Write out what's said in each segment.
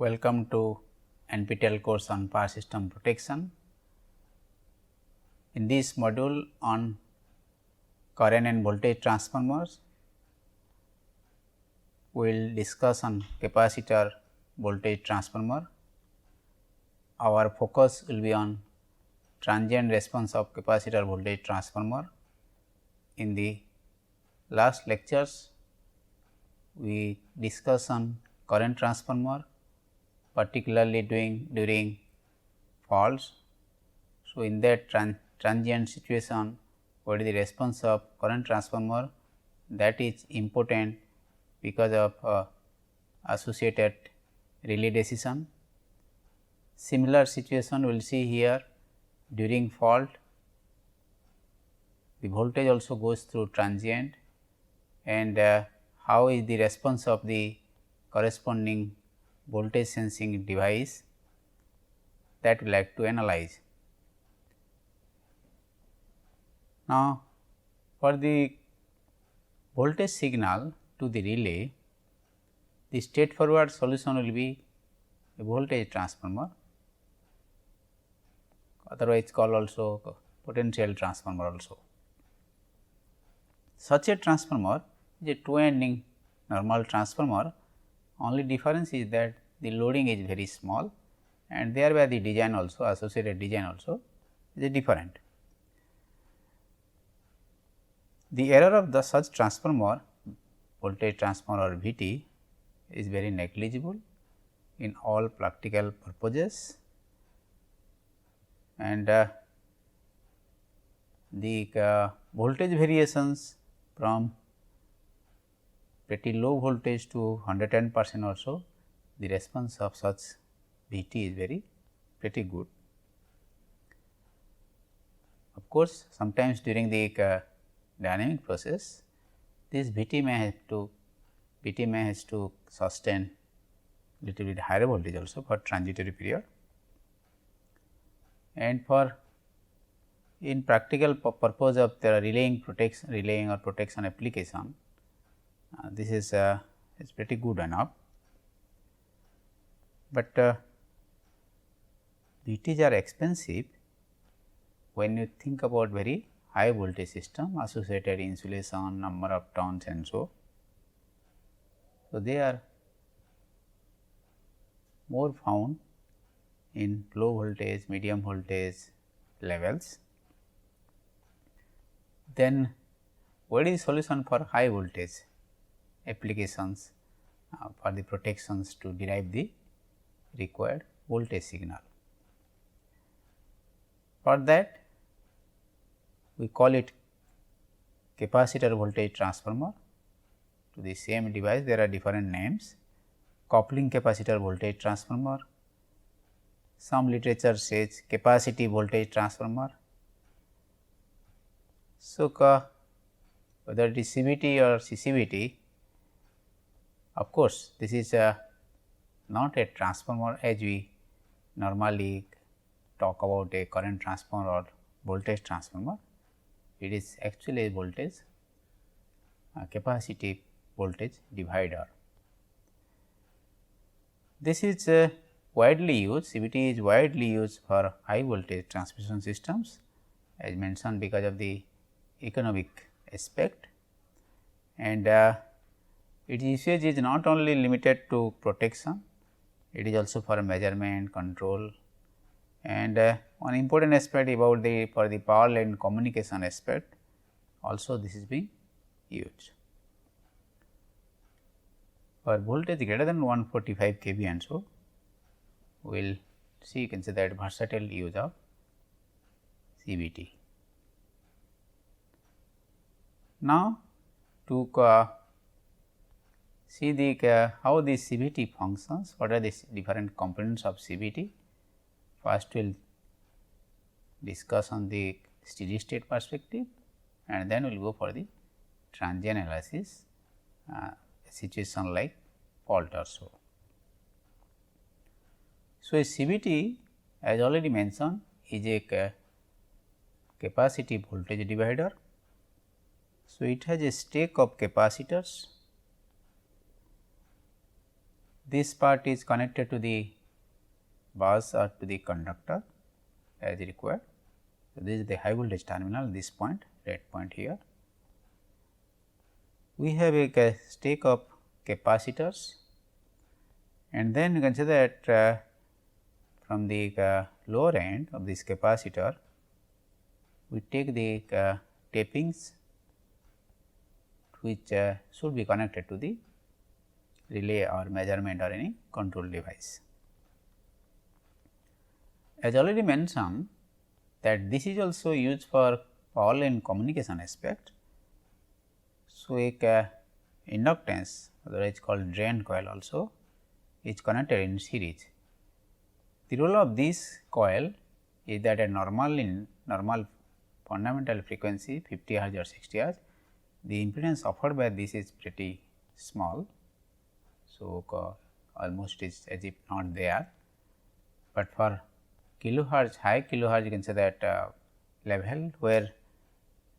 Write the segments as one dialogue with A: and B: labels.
A: Welcome to NPTEL course on power system protection. In this module on current and voltage transformers, we will discuss on capacitor voltage transformer. Our focus will be on transient response of capacitor voltage transformer. In the last lectures, we discussed on current transformer, particularly during faults. So, in that transient situation, what is the response of current transformer, that is important because of associated relay decision. Similar situation we will see here during fault, the voltage also goes through transient, and how is the response of the corresponding voltage sensing device, that we like to analyze. Now, for the voltage signal to the relay, the straightforward solution will be a voltage transformer, otherwise called also potential transformer also. Such a transformer is a two-ending normal transformer, only difference is that the loading is very small and thereby the design also, associated design also is different. The error of the such transformer, voltage transformer or VT, is very negligible in all practical purposes, and the voltage variations from pretty low voltage to 110% or so, the response of such VT is pretty good. Of course, sometimes during the dynamic process, this VT may have to sustain little bit higher voltage also for transitory period, and for in practical purpose of the relaying or protection application, this is pretty good enough. But VTs are expensive when you think about very high voltage system, associated insulation, number of turns and so. So, they are more found in low voltage, medium voltage levels. Then what is the solution for high voltage applications for the protections to derive the required voltage signal? For that, we call it capacitor voltage transformer. To the same device, there are different names: coupling capacitor voltage transformer, some literature says capacity voltage transformer. So, whether it is CVT or CCVT, of course, this is not a transformer as we normally talk about a current transformer or voltage transformer. It is actually a voltage capacity voltage divider. This is widely used, CVT is widely used for high voltage transmission systems, as mentioned, because of the economic aspect, and its usage is not only limited to protection, it is also for measurement, control, and one important aspect about for the power line communication aspect also this is being used. For voltage greater than 145 kV and so, we will see, you can say that versatile use of CVT. Now, to see the how the CVT functions, what are the different components of CVT. First, we will discuss on the steady state perspective, and then we will go for the transient analysis, situation like fault or so. So, a CVT, as already mentioned, is a capacity voltage divider. So, it has a stack of capacitors this part is connected to the bus or to the conductor as required. So, this is the high voltage terminal, this point, red point here. We have a stack of capacitors, and then you can say that from the lower end of this capacitor, we take the tapings which should be connected to the relay or measurement or any control device. As already mentioned that this is also used for power line communication aspect. So, a inductance, otherwise called drain coil, also is connected in series. The role of this coil is that a normal fundamental frequency 50 hertz or 60 hertz, the impedance offered by this is pretty small. So, almost is as if not there, but for kilohertz, high kilohertz, you can say that level where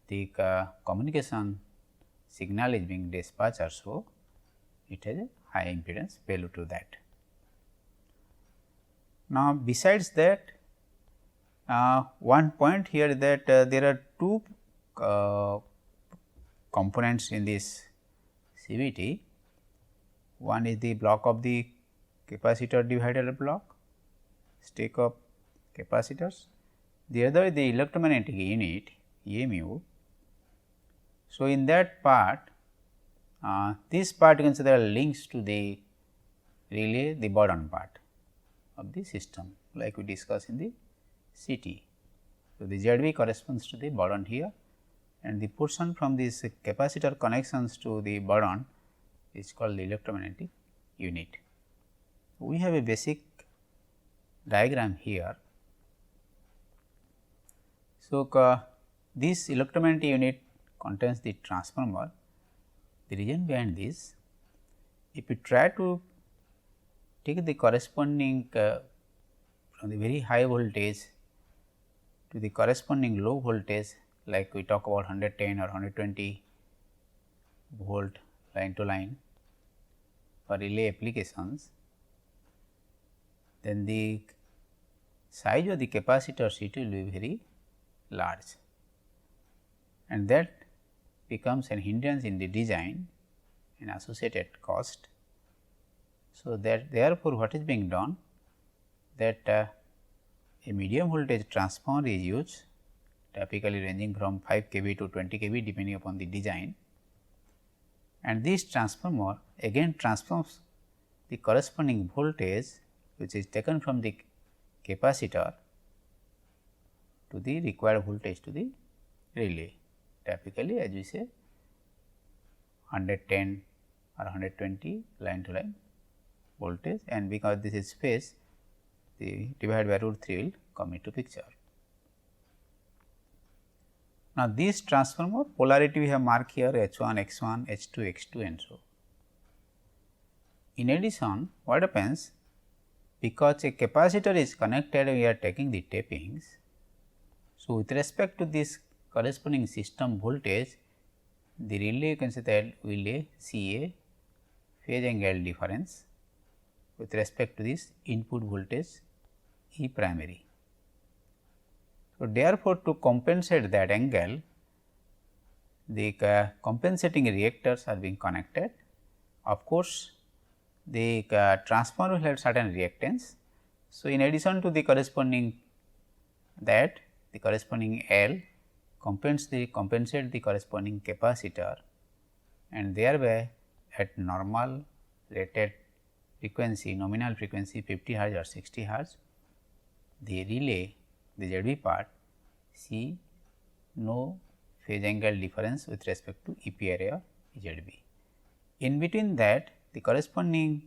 A: the communication signal is being dispatched or so, it has a high impedance value to that. Now, besides that, one point here is that there are two components in this CVT. One is the block of the capacitor divider block, stack of capacitors. The other is the electromagnetic unit EMU. So, in that part, this part you can say there are links to the relay, the Bourdon part of the system, like we discussed in the CT. So, the ZB corresponds to the Bourdon here, and the portion from this capacitor connections to the Bourdon is called the electromagnetic unit. We have a basic diagram here. So, this electromagnetic unit contains the transformer. The reason behind this, if we try to take the corresponding from the very high voltage to the corresponding low voltage, like we talk about 110 or 120 volt line to line for relay applications, then the size of the capacitor CT will be very large, and that becomes an hindrance in the design and associated cost. So, that therefore, what is being done that a medium voltage transformer is used, typically ranging from 5 kV to 20 kV depending upon the design, and this transformer again transforms the corresponding voltage which is taken from the capacitor to the required voltage to the relay, typically as we say 110 or 120 line to line voltage, and because this is phase, the divided by root 3 will come into picture. Now, this transformer polarity we have marked here H1, X1, H2, X2 and so. In addition, what happens, because a capacitor is connected, we are taking the tapings. So, with respect to this corresponding system voltage, the relay you can say that will see a phase angle difference with respect to this input voltage E primary. So, therefore, to compensate that angle, the compensating reactors are being connected. Of course, the transformer will have certain reactance. So, in addition to the corresponding that, the corresponding L compensate the corresponding capacitor, and thereby at normal rated frequency, nominal frequency 50 hertz or 60 hertz, the relay, the ZB part see no phase angle difference with respect to EP array or ZB. In between that, the corresponding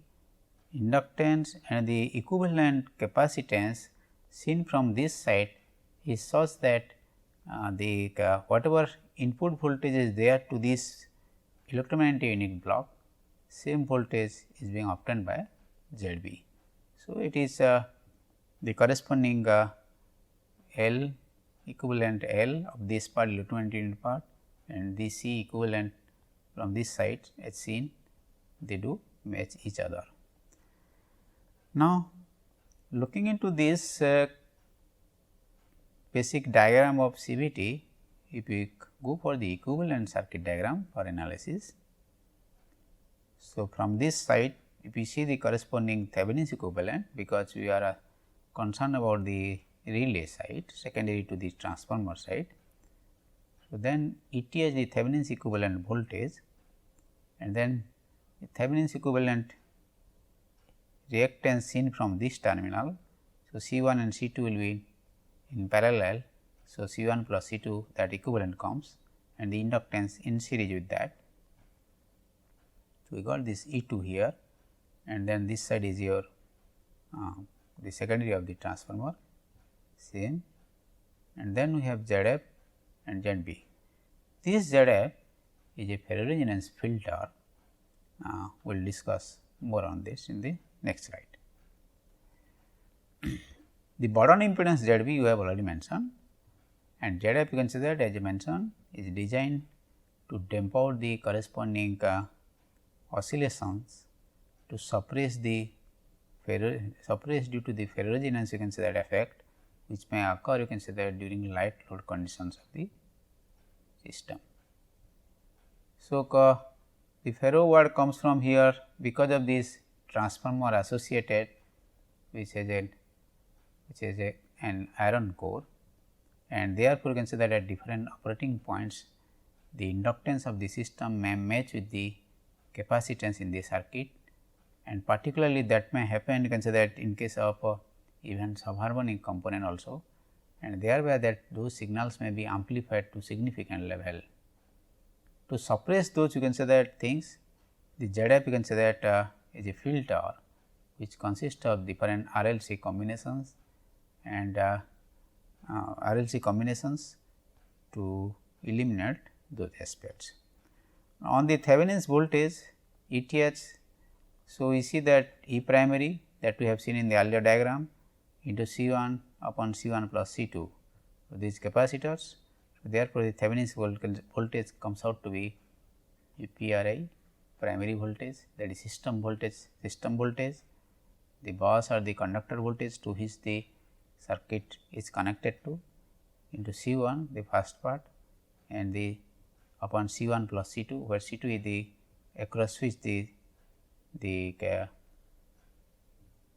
A: inductance and the equivalent capacitance seen from this side is such that the whatever input voltage is there to this electromagnetic unit block, same voltage is being obtained by ZB. So, it is the corresponding L equivalent L of this part electromagnetic unit part and the C equivalent from this side as seen, they do match each other. Now, looking into this basic diagram of CVT, if we go for the equivalent circuit diagram for analysis. So, from this side if we see the corresponding Thevenin's equivalent, because we are concerned about the relay side secondary to the transformer side. So, then ET is the Thevenin's equivalent voltage, and then the Thevenin's equivalent reactance seen from this terminal. So, C1 and C2 will be in parallel. So, C1 plus C2 that equivalent comes, and the inductance in series with that. So, we got this E2 here, and then this side is your the secondary of the transformer same, and then we have ZF and ZB. This ZF is a ferroresonance filter. We will discuss more on this in the next slide. The burden impedance ZB you have already mentioned, and ZF you can see that as I mentioned is designed to damp out the corresponding oscillations to suppress the suppress due to the ferroresonance you can say that effect which may occur you can say that during light load conditions of the system. So, the ferro word comes from here because of this transformer associated which is an iron core, and therefore, you can say that at different operating points the inductance of the system may match with the capacitance in the circuit, and particularly that may happen you can say that in case of even subharmonic component also, and thereby that those signals may be amplified to significant level. To suppress those you can say that things, the ZF you can say that is a filter which consists of different RLC combinations and RLC combinations to eliminate those aspects. On the Thevenin's voltage ETH, so we see that E primary that we have seen in the earlier diagram into C1 upon C1 plus C2. So, these capacitors, so therefore, the Thevenin's voltage comes out to be PRI primary voltage, that is system voltage. The bus or the conductor voltage to which the circuit is connected to into C1 the first part, and the upon C1 plus C2, where C2 is the across which the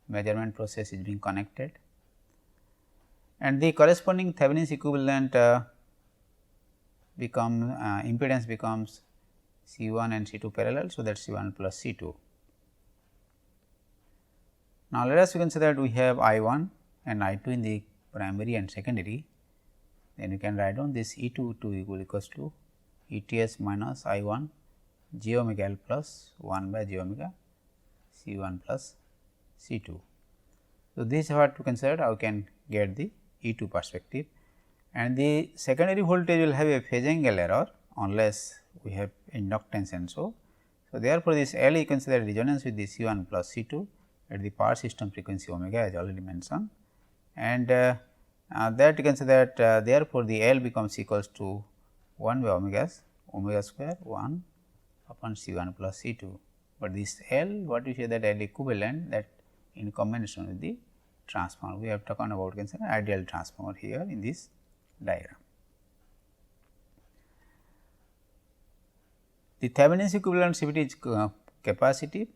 A: measurement process is being connected, and the corresponding Thevenin's equivalent impedance becomes C1 and C2 parallel. So, that is C1 plus C2. Now, let us consider that we have I1 and I2 in the primary and secondary, then you can write down this E2 equals to ETS minus I1 j omega L plus 1 by j omega C1 plus C2. So, this is what to consider how we can get the E2 perspective, and the secondary voltage will have a phase angle error unless we have inductance and so. So, therefore, this L you consider resonance with the C1 plus C2 at the power system frequency omega as already mentioned, and that you can say that therefore, the L becomes equals to 1 by omega square 1 upon C1 plus C2, but this L what we say that L equivalent that in combination with the transformer. We have talked about consider ideal transformer here in this diagram. The Thevenin's equivalent CVT is capacitive,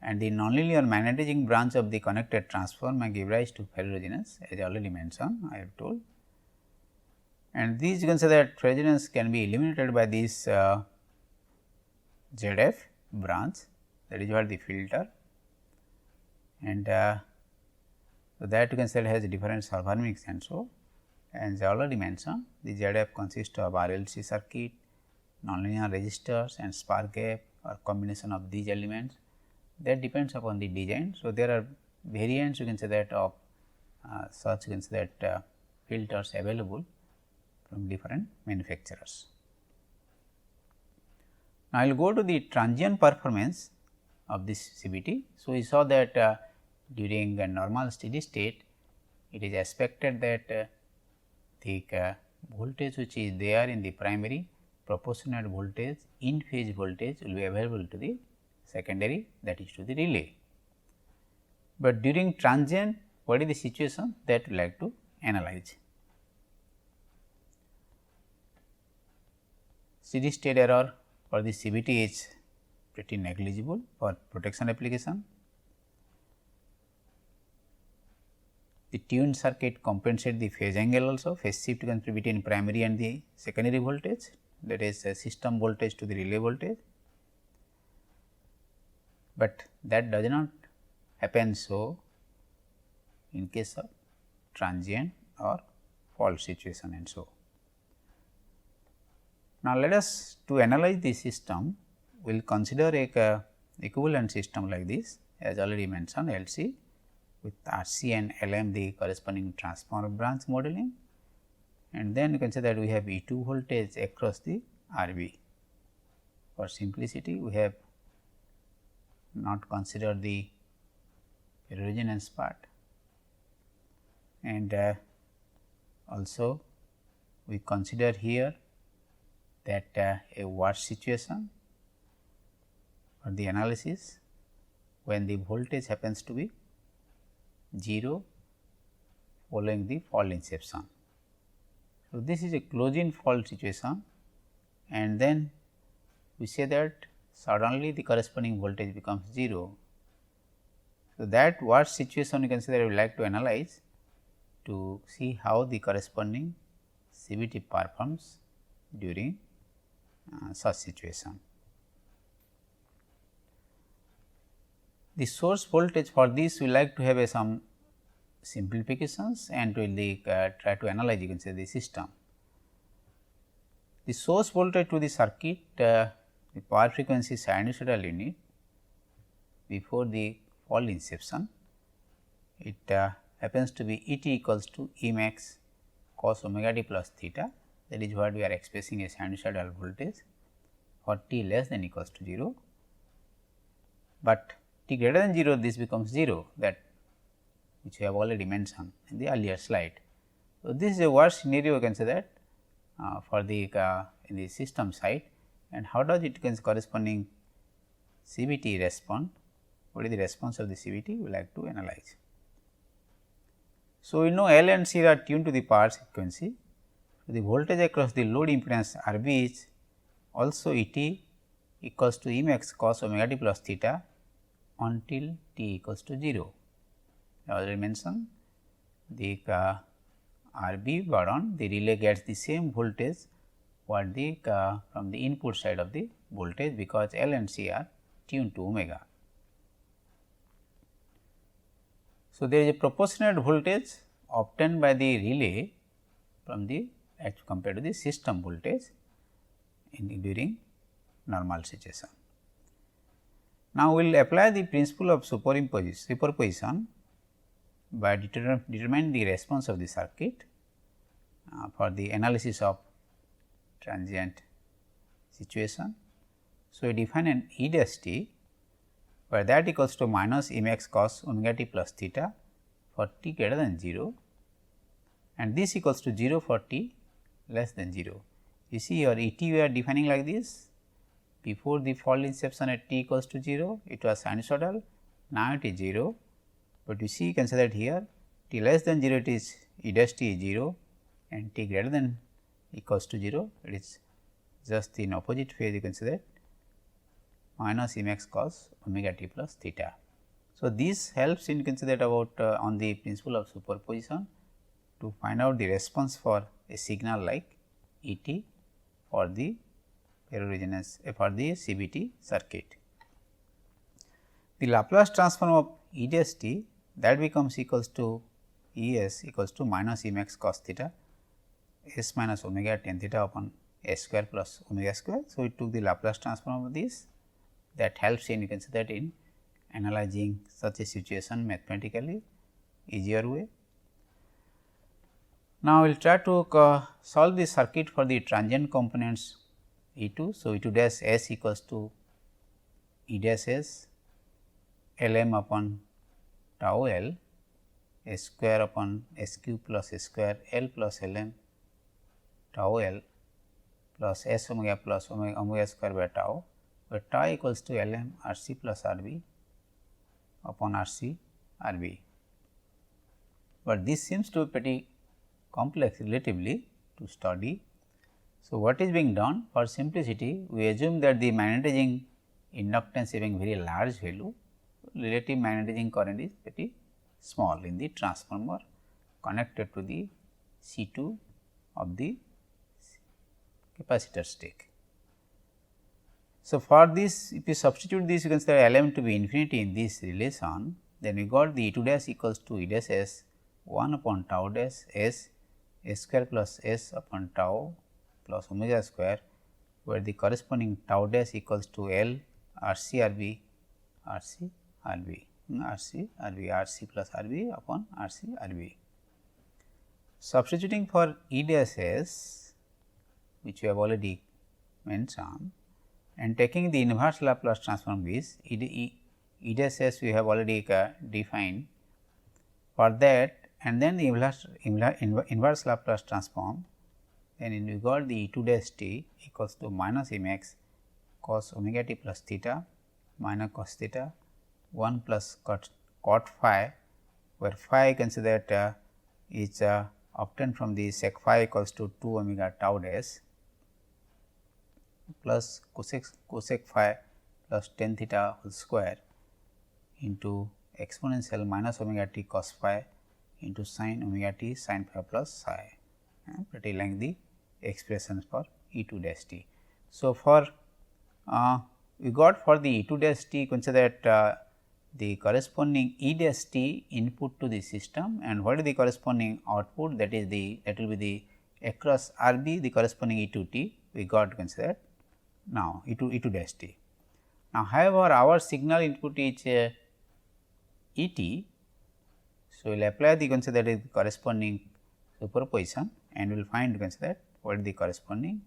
A: and the nonlinear magnetizing branch of the connected transformer may give rise to ferroresonance as already mentioned I have told, and these you can say that ferroresonance can be eliminated by this ZF branch, that is what the filter, and so that you can say has different subharmonics and so, and as I already mentioned the ZF consists of RLC circuit, nonlinear resistors and spark gap or combination of these elements, that depends upon the design. So, there are variants you can say that of such you can say that filters available from different manufacturers. Now, I will go to the transient performance of this CVT. So, we saw that during a normal steady state, it is expected that the voltage which is there in the primary proportionate voltage in phase voltage will be available to the secondary, that is to the relay. but during transient what is the situation that we like to analyze. Steady state error for the CVT is pretty negligible for protection application. The tuned circuit compensate the phase angle also, phase shift between primary and the secondary voltage, that is system voltage to the relay voltage, but that does not happen so in case of transient or fault situation and so. Now, let us to analyze the system, we will consider a equivalent system like this, as already mentioned LC with RC and LM the corresponding transformer branch modeling, and then you can say that we have E2 voltage across the RB. For simplicity, we have not considered the resonance part, and also we consider here that a watt situation for the analysis when the voltage happens to be 0 following the fault inception. So, this is a closed-in fault situation, and then we say that suddenly the corresponding voltage becomes 0. So, that watt situation you can say that we would like to analyze to see how the corresponding CVT performs during such situation. The source voltage for this we like to have some simplifications, and we will try to analyze you can say the system. The source voltage to the circuit, the power frequency sinusoidal unit before the fault inception, it happens to be E t equals to E max cos omega t plus theta, that is what we are expressing as sinusoidal voltage for t less than equals to 0, but t greater than 0 this becomes 0, that which we have already mentioned in the earlier slide. So, this is a worst scenario you can say that for the in the system side, and how does it corresponding CVT respond, what is the response of the CVT we like to analyze. So, we know L and C are tuned to the power frequency. So, the voltage across the load impedance RB is also E t equals to E max cos omega t plus theta until t equals to 0. I already mentioned the RB burden, the relay gets the same voltage what the from the input side of the voltage, because L and C are tuned to omega. So, there is a proportionate voltage obtained by the relay from the as compared to the system voltage during normal situation. Now, we will apply the principle of superposition by determining the response of the circuit for the analysis of transient situation. So, we define an E dash t where that equals to minus E max cos omega t plus theta for t greater than 0, and this equals to 0 for t less than 0. You see your E t we are defining like this. Before the fault inception at t equals to 0, it was sinusoidal, now it is 0, but you see you can say that here t less than 0 it is E dash t is 0, and t greater than equals to 0 it is just in opposite phase, you can say that minus E max cos omega t plus theta. So, this helps in you can say that about on the principle of superposition to find out the response for a signal like E t for the resonance for the CVT circuit. The Laplace transform of E dash t that becomes equals to E s equals to minus E max cos theta s minus omega tan theta upon s square plus omega square. So, we took the Laplace transform of this, that helps in you can say that in analyzing such a situation mathematically easier way. Now, we will try to solve the circuit for the transient components E 2. So, E 2 dash s equals to E dash s L m upon tau L s square upon s cube plus s square L plus L m tau L plus s omega plus omega square by tau, where tau equals to L m R c plus R b upon R c R B. But this seems to be pretty complex relatively to study. So, what is being done? For simplicity, we assume that the magnetizing inductance having very large value, relative magnetizing current is pretty small in the transformer connected to the C2 of the capacitor stake. So, for this, if you substitute this, you can say Lm to be infinity in this relation, then we got the E2 dash equals to E dash s 1 upon tau dash s square plus s upon tau plus omega square, where the corresponding tau dash equals to L R C R B R C R B R C R B R C plus R B upon R C R B. Substituting for E dash s, which we have already mentioned, and taking the inverse Laplace transform of this E dash s we have already defined for that, and then the inverse Laplace transform, then we got the E2 dash t equals to minus m x cos omega t plus theta minus cos theta 1 plus cot phi, where phi consider that is obtained from the sec phi equals to 2 omega tau dash plus cosec phi plus tan theta whole square into exponential minus omega t cos phi into sin omega t sin phi plus psi, pretty lengthy expressions for E2 dash t. So, for we got for the E2 dash t, consider that the corresponding E dash t input to the system, and what is the corresponding output, that is that will be the across R B the corresponding E2 t we got to consider now E2 dash t. Now, however, our signal input is E t. So, we will apply the consider the corresponding superposition, and we will find consider what is the corresponding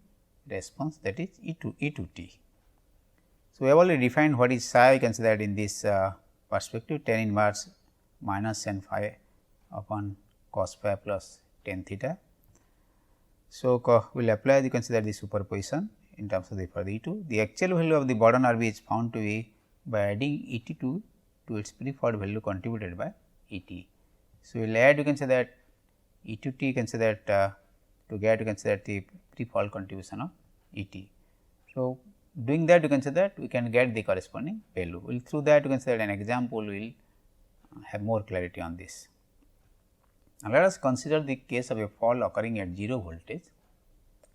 A: response, that is E2 t. So, we have already defined what is psi considered in this perspective, tan inverse minus sin phi upon cos phi plus tan theta. So, we will apply the consider the superposition in terms of the for the E2. The actual value of the Bourdon R B is found to be by adding E t to its preferred value contributed by E t. So, we will add, you can say that E2 t, you can say that to get, you can say that the prefault contribution of E t. So, doing that, you can say that we can get the corresponding value. Will through that, you can say that an example will have more clarity on this. Now, let us consider the case of a fall occurring at 0 voltage,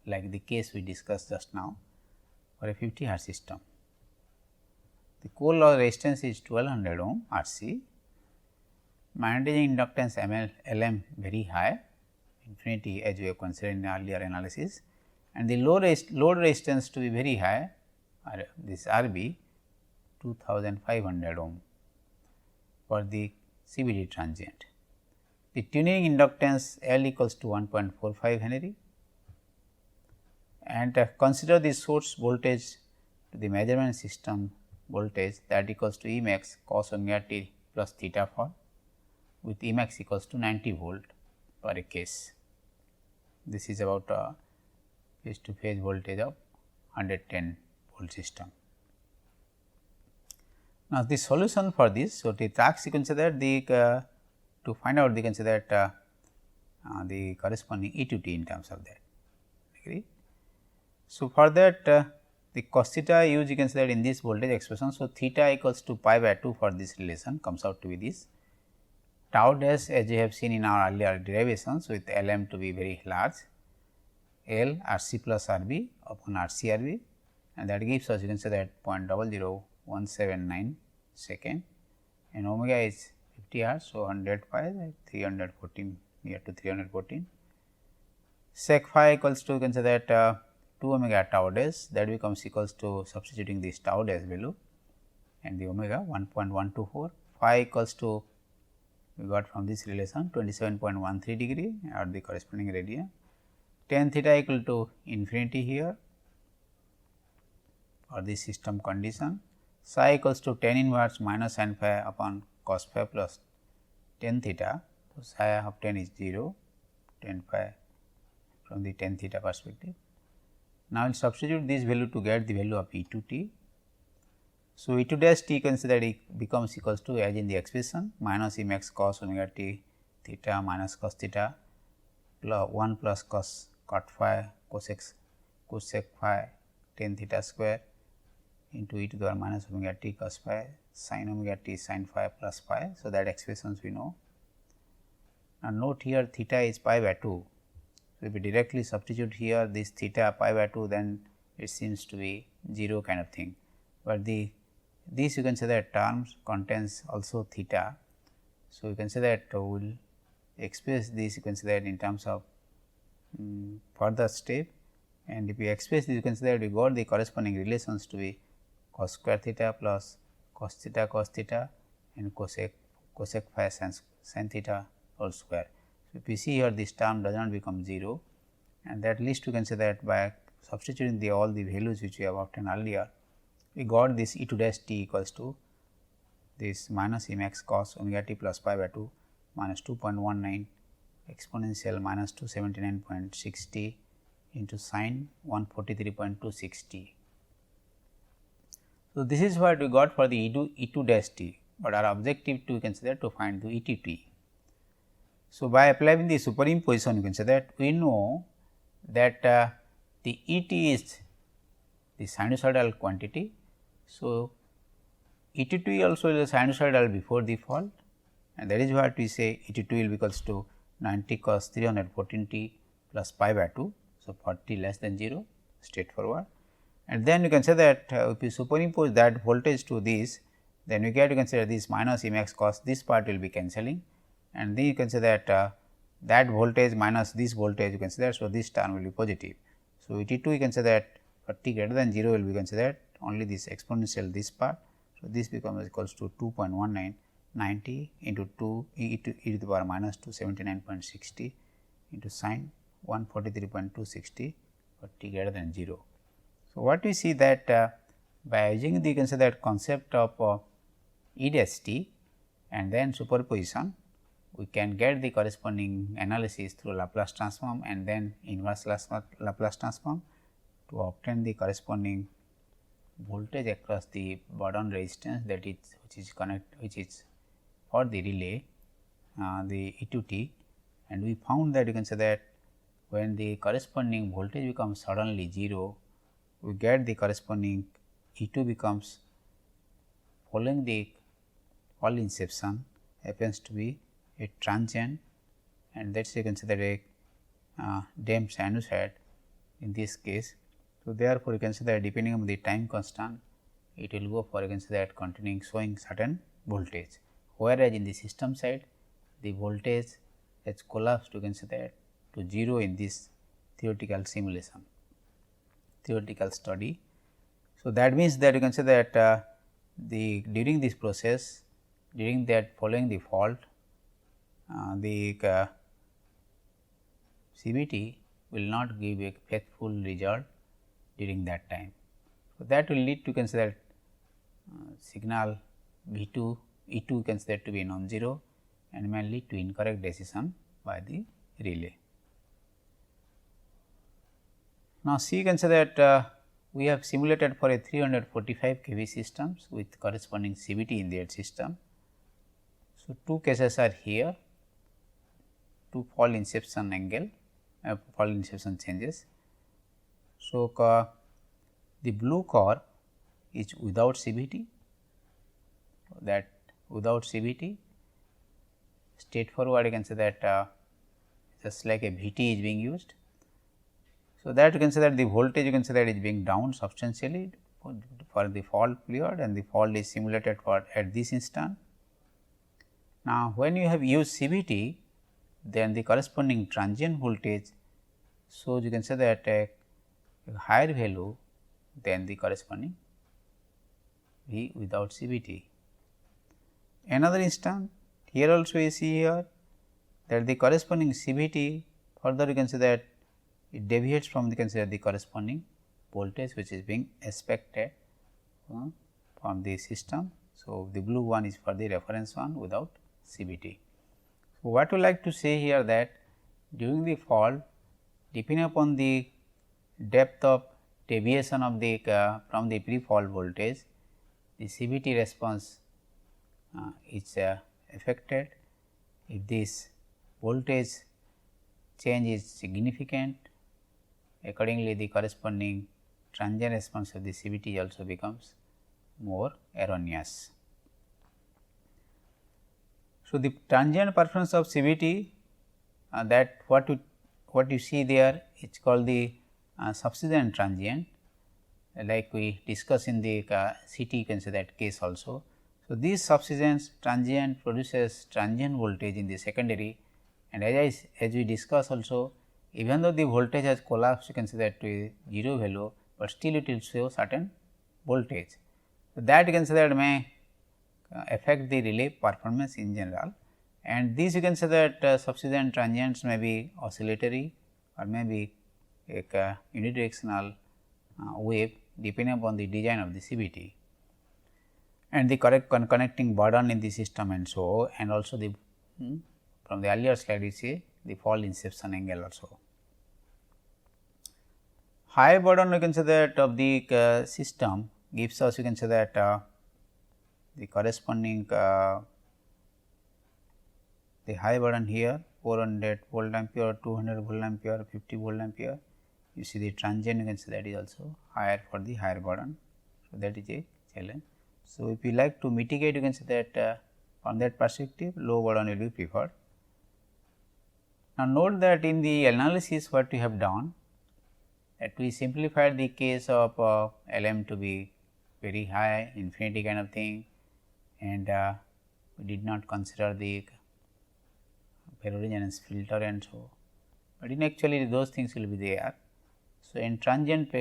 A: like the case we discussed just now for a 50 Hz system. The core loss resistance is 1200 ohm R C, magnetizing inductance Lm very high, infinity, as we have considered in earlier analysis, and the load resistance to be very high, this R B 2500 ohm for the CVD transient. The tuning inductance L equals to 1.45 Henry, and consider the source voltage to the measurement system voltage, that equals to E max cos omega t plus theta for, with E max equals to 90 volt per a case. This is about phase to phase voltage of 110 volt system. Now, the solution for this, so the task you consider the to find out the consider the corresponding E2 t in terms of that. Agree? So, for that the cos theta used, you can say that in this voltage expression. So, theta equals to pi by 2 for this relation comes out to be this. Tau dash, as you have seen in our earlier derivations, with Lm to be very large, L R C plus R B upon R C R B, and that gives us, you can say that 0.00179 second, and omega is 50 Hz. So, 100 pi 314, near to 314. Sec phi equals to, you can say that 2 omega tau dash, that becomes equals to substituting this tau dash value and the omega 1.124. Phi equals to, we got from this relation 27.13 degree at the corresponding radian. Tan theta equal to infinity here for this system condition. Psi equals to tan inverse minus sin phi upon cos phi plus tan theta. So, psi of tan is 0, tan phi from the tan theta perspective. Now, we will substitute this value to get the value of E2 t. So, E 2 dash t consider it becomes equals to, as in the expression, minus E max cos omega t theta minus cos theta plus 1 plus cot phi cosec phi tan theta square into e to the power minus omega t cos phi sin omega t sin phi plus phi. So, that expressions we know. Now, note here theta is pi by 2. So, if we directly substitute here this theta pi by 2, then it seems to be 0 kind of thing, but this you can say that terms contains also theta. So, you can say that we will express this, you can say that in terms of further step, and if we express this, you can say that we got the corresponding relations to be cos square theta plus cos theta and cosec phi sin theta whole square. So, if you see here this term does not become 0, and that least you can say that by substituting all the values which we have obtained earlier, we got this E 2 dash t equals to this minus E max cos omega t plus pi by 2 minus 2.19 exponential minus 279.60 into sin 143.260. So, this is what we got for the E 2 dash t, but our objective to, you can say that, to find the E t t. So, by applying the superimposition, you can say that we know that the E t is the sinusoidal quantity. So, E t 2 also is a sinusoidal before the fault, and that is what we say E t 2 will be equals to 90 cos 314 t plus pi by 2. So, for t less than 0, straightforward. And then you can say that if you superimpose that voltage to this, then we get to consider this minus E max cos, this part will be cancelling, and then you can say that that voltage minus this voltage you can say that. So, this term will be positive. So, E t 2 you can say that for t greater than 0 will be considered only this exponential this part. So, this becomes equals to 2.19 90 into 2 e to the power minus 279.60 into sin 143.260 for t greater than 0. So, what we see that by using the, you can say that concept of E dash t and then superposition, we can get the corresponding analysis through Laplace transform and then inverse Laplace transform to obtain the corresponding voltage across the Bourdon resistance, that is which is for the relay the E 2 t, and we found that you can say that when the corresponding voltage becomes suddenly 0, we get the corresponding E 2 becomes following the fall inception happens to be a transient, and that is you can say that a damped sinusoid in this case. So, therefore, you can say that depending on the time constant, it will go for, you can say that, containing showing certain voltage, whereas in the system side the voltage has collapsed, you can say that, to 0 in this theoretical simulation, theoretical study. So, that means that you can say that during this process, during that following the fault, the CVT will not give a faithful result during that time. So, that will lead to consider signal V 2 E 2 considered to be non-zero and may lead to incorrect decision by the relay. Now, see, consider that we have simulated for a 345 kV systems with corresponding CVT in their system. So, two cases are here, two fall inception angle, fall inception changes. So, the blue curve is without CVT, that without CVT, straightforward you can say that just like a VT is being used. So, that you can say that the voltage you can say that is being down substantially for the fault period, and the fault is simulated for at this instant. Now, when you have used CVT, then the corresponding transient voltage, so you can say that a higher value than the corresponding V without CVT. Another instant, here also you see here that the corresponding CVT, further you can say that it deviates from the corresponding voltage which is being expected from the system. So, the blue one is for the reference one without CVT. So, what we like to say here that during the fault, depending upon the depth of deviation of the from the pre-fault voltage, the CVT response is affected. If this voltage change is significant, accordingly the corresponding transient response of the CVT also becomes more erroneous. So, the transient performance of CVT that what you see there is called the subsidence transient, like we discussed in the CT, you can say that case also. So, this subsidence transient produces transient voltage in the secondary, and as we discussed also, even though the voltage has collapsed, you can say that to a 0 value, but still it will show certain voltage. So, that you can say that may affect the relay performance in general, and these you can say that subsidence transients may be oscillatory or may be a unidirectional wave depending upon the design of the CVT and the correct connecting burden in the system, and so, and also the from the earlier slide you see the fault inception angle also. High burden you can say that of the system gives us, you can say that the corresponding the high burden here 400 volt ampere, 200 volt ampere, 50 volt ampere. You see the transient, you can say that is also higher for the higher burden. So, that is a challenge. So, if you like to mitigate, you can say that from that perspective low burden will be preferred. Now, note that in the analysis what we have done, that we simplified the case of LM to be very high infinity kind of thing, and we did not consider the heterogeneous filter and so, but in actually those things will be there. So, in transient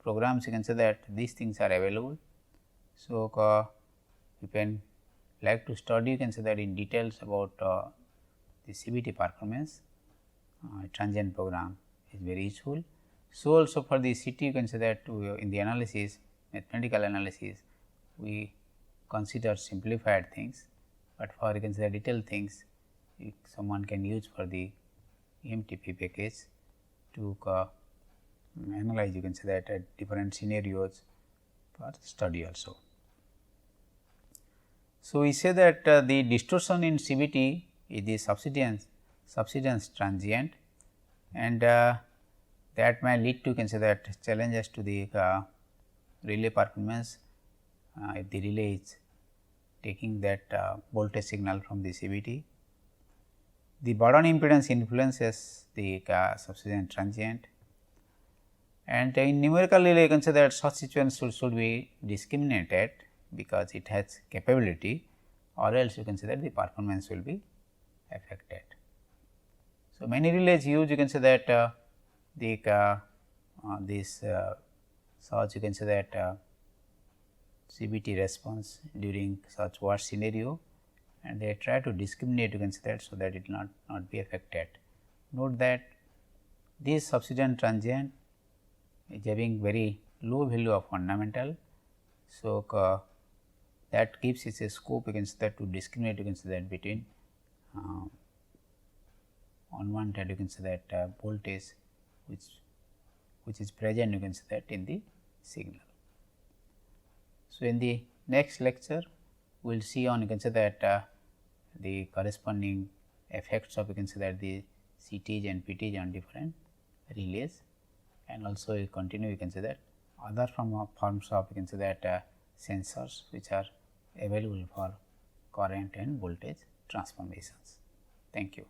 A: programs you can say that these things are available. So, you can like to study, you can say that in details about the CVT performance, transient program is very useful. So, also for the CT you can say that in the analysis, mathematical analysis, we consider simplified things, but for you can say detailed things someone can use for the EMTP package to analyze, you can say that at different scenarios for study also. So, we say that the distortion in CVT is the subsidence transient, and that may lead to, you can say that, challenges to the relay performance if the relay is taking that voltage signal from the CVT. The burden impedance influences the subsidence transient, and in numerical relay you can say that such situations should be discriminated because it has capability, or else you can say that the performance will be affected. So, many relays use, you can say that such you can say that CVT response during such worst scenario, and they try to discriminate, you can say that, so that it will not be affected. Note that this subsidence transient is having very low value of fundamental. So, that gives it a scope, you can say that, to discriminate, you can say that, between unwanted, you can say that voltage which is present, you can say that, in the signal. So, in the next lecture we will see on, you can say that the corresponding effects of, you can say that, the CTs and PTs on different relays, and also we continue, you can say that, other forms of, you can say that sensors which are available for current and voltage transformations. Thank you.